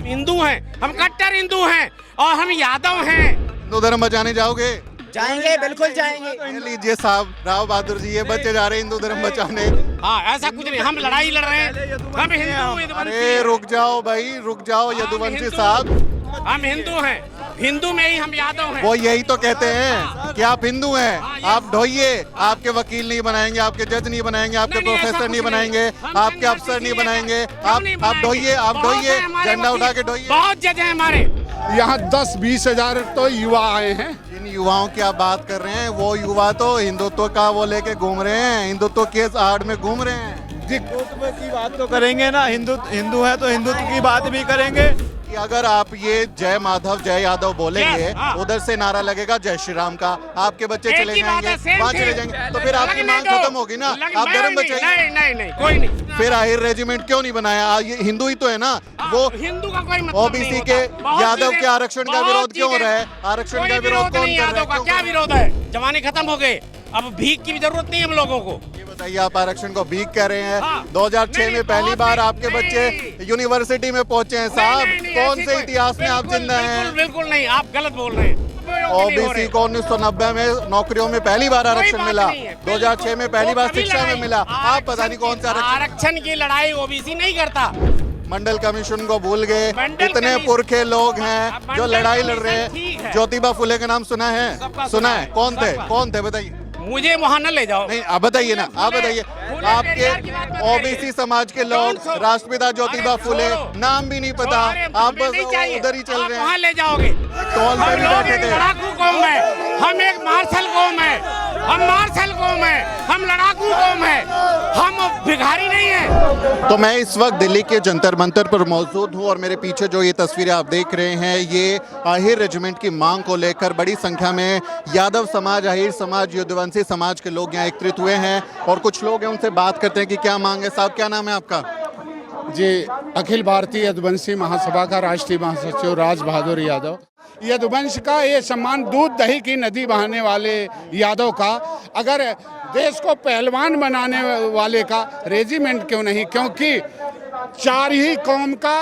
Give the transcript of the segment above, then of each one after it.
हिंदू हैं, हम कट्टर हिंदू हैं और हम यादव हैं। हिंदू धर्म बचाने जाओगे? जाएंगे, बिल्कुल जाएंगे। तो लीजिए साहब, राव बहादुर जी, ये बच्चे जा रहे हैं हिंदू धर्म बचाने। हाँ, ऐसा कुछ नहीं, हम लड़ाई लड़ रहे हैं, हम हिंदू। अरे रुक जाओ भाई, रुक जाओ यदुवंशी साहब, हम हिंदू हैं, हिंदू में ही हम यादव हैं। वो यही तो कहते हैं कि आप हिंदू हैं। आप ढोइए, आपके वकील नहीं बनाएंगे, आपके जज नहीं बनाएंगे, आपके प्रोफेसर नहीं बनाएंगे, आपके अफसर नहीं बनाएंगे। आप ढोइए, आप ढोइए, झंडा उठा के ढोइए। बहुत जज हैं हमारे यहाँ 10-20 हजार तो युवा आए हैं। इन युवाओं की आप बात कर रहे हैं, वो युवा तो हिंदुत्व का वो लेके घूम रहे हैं, हिंदुत्व के आड़ में घूम रहे हैं। हिंदुत्व की बात तो करेंगे ना, हिंदू है तो हिंदुत्व की बात भी करेंगे। कि अगर आप ये जय माधव जय यादव बोलेंगे, उधर से नारा लगेगा जय श्री राम का, आपके बच्चे चले जाएंगे, वहाँ चले जाएंगे, तो फिर आपकी मांग खत्म होगी ना, आप धर्म बचाइए। नहीं, कोई नहीं। फिर आहिर रेजिमेंट क्यों नहीं बनाया? ये हिंदू ही तो है ना, वो हिंदू का कोई मतलब ओबीसी के यादव के आरक्षण का विरोध क्यों हो रहा है? आरक्षण का विरोध कौन कर रहा है? क्या विरोध है? जमाने खत्म हो गए, अब भीख की भी जरूरत नहीं हम लोगों को। ये बताइए, आप आरक्षण को भीख कह रहे हैं। 2006 में पहली बार आपके बच्चे यूनिवर्सिटी में पहुंचे हैं साहब। कौन से इतिहास में आप जिंदा हैं? बिल्कुल नहीं, आप गलत बोल रहे हैं। ओबीसी को 1990 में नौकरियों में पहली बार आरक्षण मिला, 2006 में पहली बार शिक्षा में मिला। आप पता नहीं कौन सा आरक्षण की लड़ाई ओबीसी नहीं करता। मंडल कमीशन को भूल गए। इतने पुरखे लोग हैं जो लड़ाई लड़ रहे हैं। ज्योतिबा फुले का नाम सुना है? सुना है? कौन थे बताइए? मुझे वहाँ न ले जाओ। नहीं, आप बताइए ना, आप बताइए। आपके ओबीसी समाज के लोग राष्ट्रपिता ज्योतिबा फुले नाम भी नहीं पता, आप बस उधर ही चल रहे हैं। वहाँ ले जाओगे? टोल पे भी बैठे थे। लड़ाकू कौम है, हम एक मार्शल कौम है, हम मार्शल कौम है, हम लड़ाकू कौम है, हम भिखारी नहीं है। तो मैं इस वक्त दिल्ली के जंतर मंतर पर मौजूद हूँ और मेरे पीछे जो ये तस्वीरें आप देख रहे हैं, ये आहिर रेजिमेंट की मांग को लेकर बड़ी संख्या में यादव समाज, आहिर समाज, यदुवंशी समाज के लोग यहाँ एकत्रित हुए हैं और कुछ लोग हैं, उनसे बात करते हैं कि क्या मांग है। साहब, क्या नाम है आपका? जी, अखिल भारतीय यदुवंशी महासभा का राष्ट्रीय महासचिव राज बहादुर यादव। यदुवंश का ये सम्मान दूध दही की नदी बहाने वाले यादव का, अगर देश को पहलवान बनाने वाले का रेजिमेंट क्यों नहीं? क्योंकि 4 ही कौम का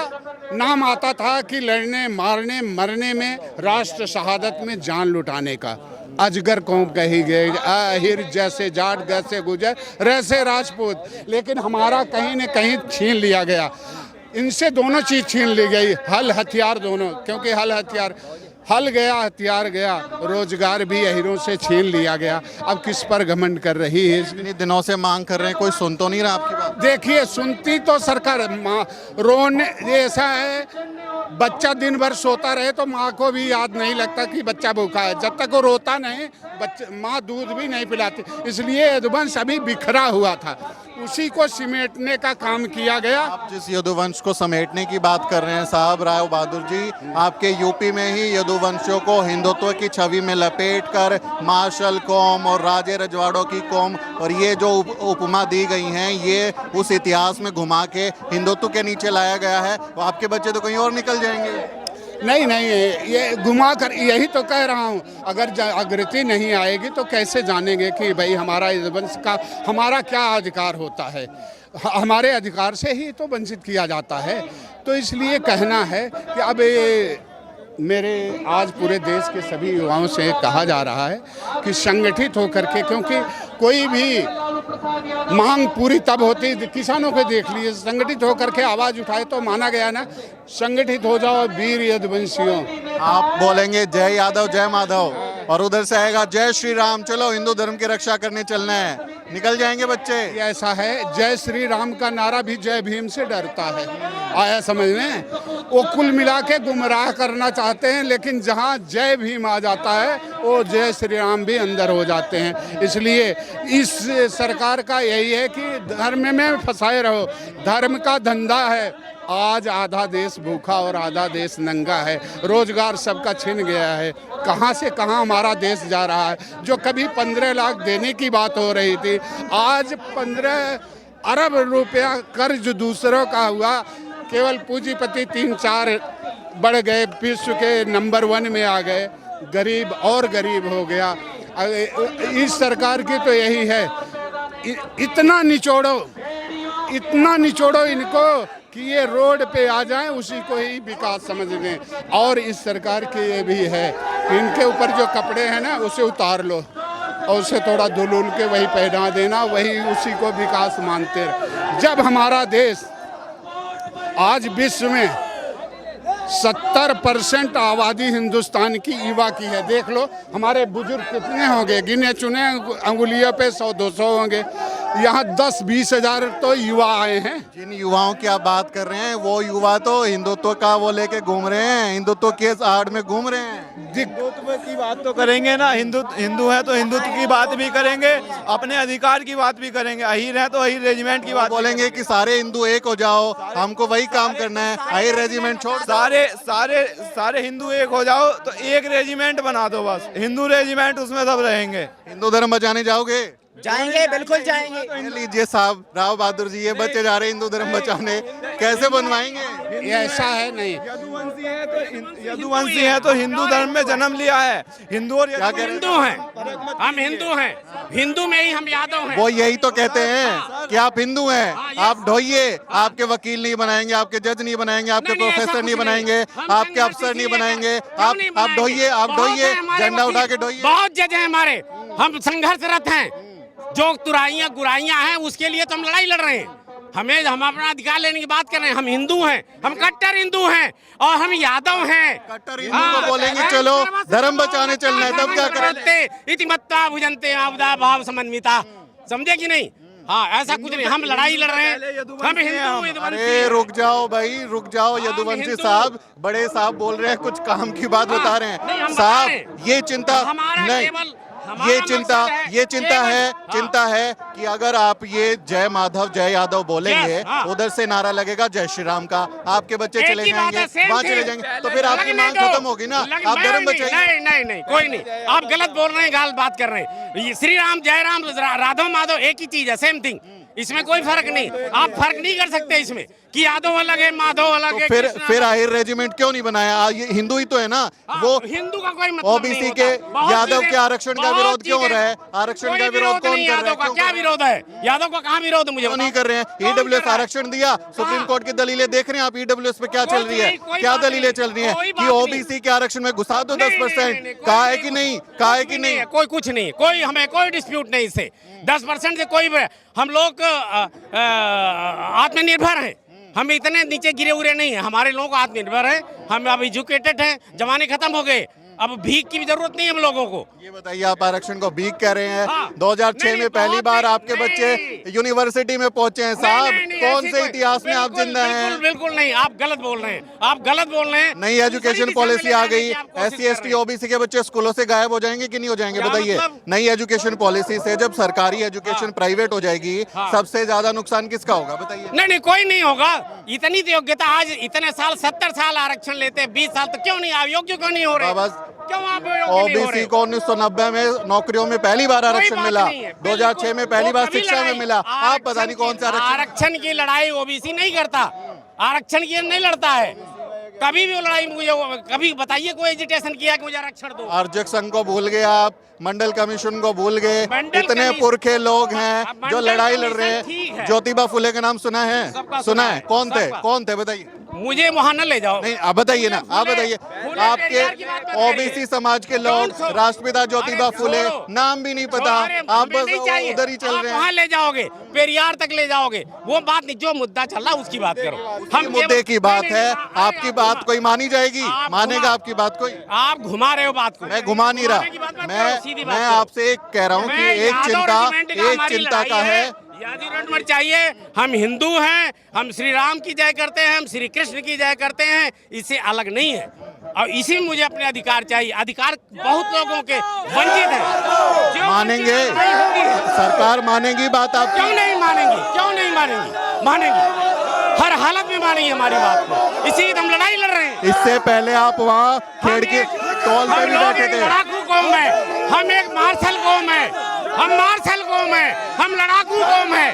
नाम आता था कि लड़ने, मारने, मरने में, राष्ट्र शहादत में जान लुटाने का। अजगर कौम कही गई, आहिर जैसे जाट जैसे गुजर वैसे राजपूत, लेकिन हमारा कहीं न कहीं छीन लिया गया। इनसे दोनों चीज़ छीन ली गई, हल हथियार दोनों, क्योंकि हल गया, हथियार गया, रोजगार भी अहिरों से छीन लिया गया। अब किस पर घमंड कर रही है? इतने दिनों से मांग कर रहे हैं, कोई सुन तो नहीं रहा आपकी बात? देखिए, सुनती तो सरकार, रोने ऐसा है, बच्चा दिन भर सोता रहे तो माँ को भी याद नहीं लगता कि बच्चा भूखा है। जब तक वो रोता नहीं, माँ दूध भी नहीं पिलाती। इसलिए यदुवंश अभी बिखरा हुआ था, उसी को समेटने का काम किया गया। आप जिस यदुवंश को समेटने की बात कर रहे हैं साहब राव बहादुर जी, आपके यूपी में ही यदुवंशियों को हिंदुत्व की छवि में लपेटकर मार्शल कौम और राजे रजवाड़ों की कौम और ये जो उपमा दी गई हैं, ये उस इतिहास में घुमा के हिंदुत्व के नीचे लाया गया है। वो आपके बच्चे तो कहीं और निकल जाएंगे। नहीं, ये घुमा कर, यही तो कह रहा हूँ, अगर जागृति नहीं आएगी तो कैसे जानेंगे कि भाई हमारा यदुवंश का हमारा क्या अधिकार होता है? हमारे अधिकार से ही तो वंचित किया जाता है। तो इसलिए कहना है कि अब मेरे आज पूरे देश के सभी युवाओं से कहा जा रहा है कि संगठित होकर के, क्योंकि कोई भी मांग पूरी तब होती, किसानों को देख लीजिए, संगठित होकर के आवाज उठाए तो माना गया ना। संगठित हो जाओ वीर यदुवंशियों। आप बोलेंगे जय यादव जय माधव और उधर से आएगा जय श्री राम, चलो हिंदू धर्म की रक्षा करने चलना है, निकल जाएंगे बच्चे। ऐसा है, जय श्री राम का नारा भी जय भीम से डरता है, आया समझ में? वो कुल मिला के गुमराह करना चाहते हैं, लेकिन जहाँ जय भीम आ जाता है वो जय श्री राम भी अंदर हो जाते हैं। इसलिए इस सरकार का यही है कि धर्म में फंसाए रहो, धर्म का धंधा है। आज आधा देश भूखा और आधा देश नंगा है, रोजगार सबका छिन गया है, कहाँ से कहाँ हमारा देश जा रहा है। जो कभी 15 लाख देने की बात हो रही थी, आज 15 अरब रुपया कर्ज दूसरों का हुआ। केवल पूंजीपति 3-4 बढ़ गए, विश्व के नंबर 1 में आ गए, गरीब और गरीब हो गया। इस सरकार की तो यही है, इतना निचोड़ो इनको कि ये रोड पे आ जाएं, उसी को ही विकास समझ लें। और इस सरकार के ये भी है कि इनके ऊपर जो कपड़े हैं ना, उसे उतार लो और उसे थोड़ा धुल के वही पहना देना, वही उसी को विकास मानते रहे। जब हमारा देश आज विश्व में 70% आबादी हिंदुस्तान की युवा की है। देख लो हमारे बुजुर्ग कितने होंगे, गिने चुने अंगुलियों पे 100-200 होंगे। यहाँ 10-20 हजार तो युवा आए हैं। जिन युवाओं की आप बात कर रहे हैं वो युवा तो हिंदुत्व का वो लेके घूम रहे हैं, हिंदुत्व के आड़ में घूम रहे हैं। हिंदुत्व की बात तो करेंगे ना, हिंदू है तो हिंदुत्व की बात भी करेंगे, अपने अधिकार की बात भी करेंगे। अहीर है तो अहीर रेजिमेंट की बात बोलेंगे कि सारे हिंदू एक हो जाओ, हमको वही काम करना है, अहीर रेजिमेंट छोड़। सारे हिंदू एक हो जाओ तो एक रेजिमेंट बना दो, बस हिंदू रेजिमेंट, उसमें सब रहेंगे। हिंदू धर्म बचाने जाओगे? जाएंगे, बिल्कुल जाएंगे। लीजिए साहब, राव बहादुर जी ये बच्चे जा रहे हैं हिंदू धर्म बचाने, कैसे बनवाएंगे? ये ऐसा है नहीं, यदुवंशी है तो हिंदू धर्म में जन्म लिया है। हिंदू और हिंदू हैं, हम हिंदू हैं, हिंदू में ही हम यादव हैं। वो यही तो कहते हैं कि आप हिंदू हैं, आप ढोइए, आपके वकील नहीं बनाएंगे, आपके जज नहीं बनाएंगे, आपके प्रोफेसर नहीं बनाएंगे, आपके अफसर नहीं बनाएंगे। आप ढोइए, आप ढोइए, झंडा उठा के ढोइए। बहुत जज हैं हमारे, हम संघर्षरत हैं। जो तुराइयां गुराइयां हैं उसके लिए तो हम लड़ाई लड़ रहे हैं। हम अपना अधिकार लेने की बात कर रहे हैं। हम हिंदू हैं, हम कट्टर हिंदू हैं और हम यादव हैं। कट्टर हिंदू को बोलेंगे चलो धर्म बचाने चलना है, तब क्या करेंगे? इति मत्वा भुजन्ते आपदा भाव समन्विता, समझे कि नहीं? हाँ, ऐसा कुछ नहीं, हम लड़ाई लड़ रहे हैं। हम हिंदू। अरे रुक जाओ भाई, रुक जाओ। यदुवंशी साहब, बड़े साहब बोल रहे हैं, कुछ काम की बात बता रहे हैं साहब। ये चिंता नहीं, ये चिंता है कि अगर आप ये जय माधव जय यादव बोलेंगे, उधर से नारा लगेगा जय श्री राम का, आपके बच्चे चले जाएंगे, वहाँ चले जाएंगे, तो फिर आपकी मांग खत्म होगी ना। आप धर्म बचाइए। नहीं, कोई नहीं, आप गलत बोल रहे हैं, गलत बात कर रहे हैं। श्री राम जय राम राधव माधव एक ही चीज है, सेम थिंग, इसमें कोई फर्क नहीं। आप फर्क नहीं कर सकते इसमें कि यादव अलग है, माधव अलग है। तो फिर आहिर रेजिमेंट क्यों नहीं बनाया? ये हिंदू ही तो है ना। वो हिंदू का कोई मतलब ओबीसी के यादव के आरक्षण का विरोध क्यों हो रहा है? आरक्षण का विरोध कौन कर रहा है? क्या विरोध है? यादव का कहाँ विरोध? मुझे नहीं कर रहे हैं। ईडब्ल्यूएस आरक्षण दिया, सुप्रीम कोर्ट की दलीलें देख रहे हैं आप। ईडब्ल्यूएस पे क्या चल रही है, क्या दलीलें चल रही है कि ओबीसी के आरक्षण में घुसा दो 10%। कहा है कि नहीं? कहा है कि नहीं? कोई कुछ नहीं, कोई हमें कोई डिस्प्यूट नहीं इससे। 10% से कोई, हम लोग आत्मनिर्भर हैं, हम इतने नीचे गिरे उरे नहीं है। हमारे लोग आत्मनिर्भर हैं, हम अब एजुकेटेड हैं, जमाने खत्म हो गए, अब भीख की भी जरूरत नहीं है हम लोगों को। ये बताइए, आप आरक्षण को भीख कह रहे हैं। 2006 में पहली बार आपके बच्चे यूनिवर्सिटी में पहुंचे हैं साहब। कौन से इतिहास में आप जिंदा हैं? बिल्कुल नहीं, आप गलत बोल रहे हैं, आप गलत बोल रहे हैं। नई एजुकेशन पॉलिसी आ गई, SC ST OBC के बच्चे स्कूलों से गायब हो जाएंगे कि नहीं हो जाएंगे? बताइए। नई एजुकेशन पॉलिसी से जब सरकारी एजुकेशन प्राइवेट हो जाएगी, सबसे ज्यादा नुकसान किसका होगा? बताइए। नहीं, कोई नहीं होगा। इतनी योग्यता, आज इतने साल 70 साल आरक्षण लेते, 20 साल तो क्यों नहीं योग्य क्यों नहीं हो रहे? क्यों आप ओबीसी को 1990 में नौकरियों में पहली बार आरक्षण मिला, 2006 में पहली बार शिक्षा में मिला। आप पता नहीं कौन सा आरक्षण की लड़ाई ओबीसी नहीं करता, आरक्षण की नहीं लड़ता है कभी भी। वो लड़ाई मुझे कभी बताइए कोई एजिटेशन किया कि मुझे आरक्षण दो? आरक्षक संघ को भूल गए आप, मंडल कमीशन को भूल गए। इतने पुरखे लोग हैं जो लड़ाई लड़ रहे हैं। ज्योतिबा फुले का नाम सुना है? सुना है? कौन थे बताइए? मुझे वहाँ न ले जाओ। नहीं, आप बताइए ना, आप बताइए। आपके ओबीसी समाज के लोग राष्ट्रपिता ज्योतिबा फुले नाम भी नहीं पता, आप बस उधर ही चल रहे हैं। वहाँ ले जाओगे, पेरियार तक ले जाओगे, वो बात नहीं। जो मुद्दा चल रहा है उसकी बात करो। हम मुद्दे की बात है, आपकी बात कोई मानी जाएगी? मानेगा आपकी बात कोई? आप घुमा रहे हो बात को। मैं घुमा नहीं रहा, मैं आपसे एक कह रहा हूँ कि एक चिंता का है। याद मत चाहिए, हम हिंदू हैं, हम श्री राम की जय करते हैं, हम श्री कृष्ण की जय करते हैं, इससे अलग नहीं है। और इसी में मुझे अपने अधिकार चाहिए। अधिकार बहुत लोगों के वंचित हैं। मानेंगे सरकार, मानेगी बात आप? क्यों नहीं मानेंगी? क्यों नहीं मानेंगी? मानेंगी, हर हालत में मानेंगी हमारी बात को। इसी हम लड़ाई लड़ रहे हैं। इससे पहले आप वहाँ खेड़ के टोल पे भी बैठे थे। लड़ाकू कौम है, हम एक मार्शल कौम है, हम मार्शल कौम है, हम लड़ाकू कौम है,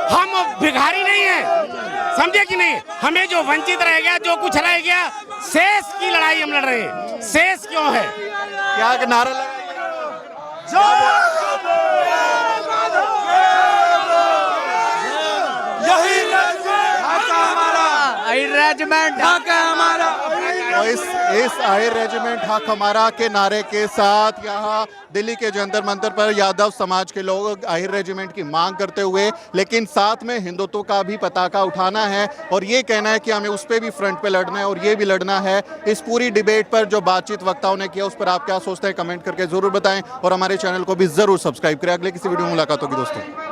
हम भिखारी नहीं है, समझे कि नहीं? हमें जो वंचित रह गया, जो कुछ रह गया, शेष की लड़ाई हम लड़ रहे हैं। शेष क्यों है? क्या नारा लगा? रेजिमेंट हक है हमारा। तो इस आहिर रेजिमेंट हक हमारा के नारे के साथ यहाँ दिल्ली के जंतर मंतर पर यादव समाज के लोग आहिर रेजिमेंट की मांग करते हुए, लेकिन साथ में हिंदुत्व का भी पताका उठाना है और ये कहना है कि हमें उस पर भी फ्रंट पे लड़ना है और ये भी लड़ना है। इस पूरी डिबेट पर जो बातचीत वक्ताओं ने किया उस पर आप क्या सोचते हैं कमेंट करके जरूर बताएं और हमारे चैनल को भी जरूर सब्सक्राइब करें। अगले किसी वीडियो में मुलाकात होगी दोस्तों।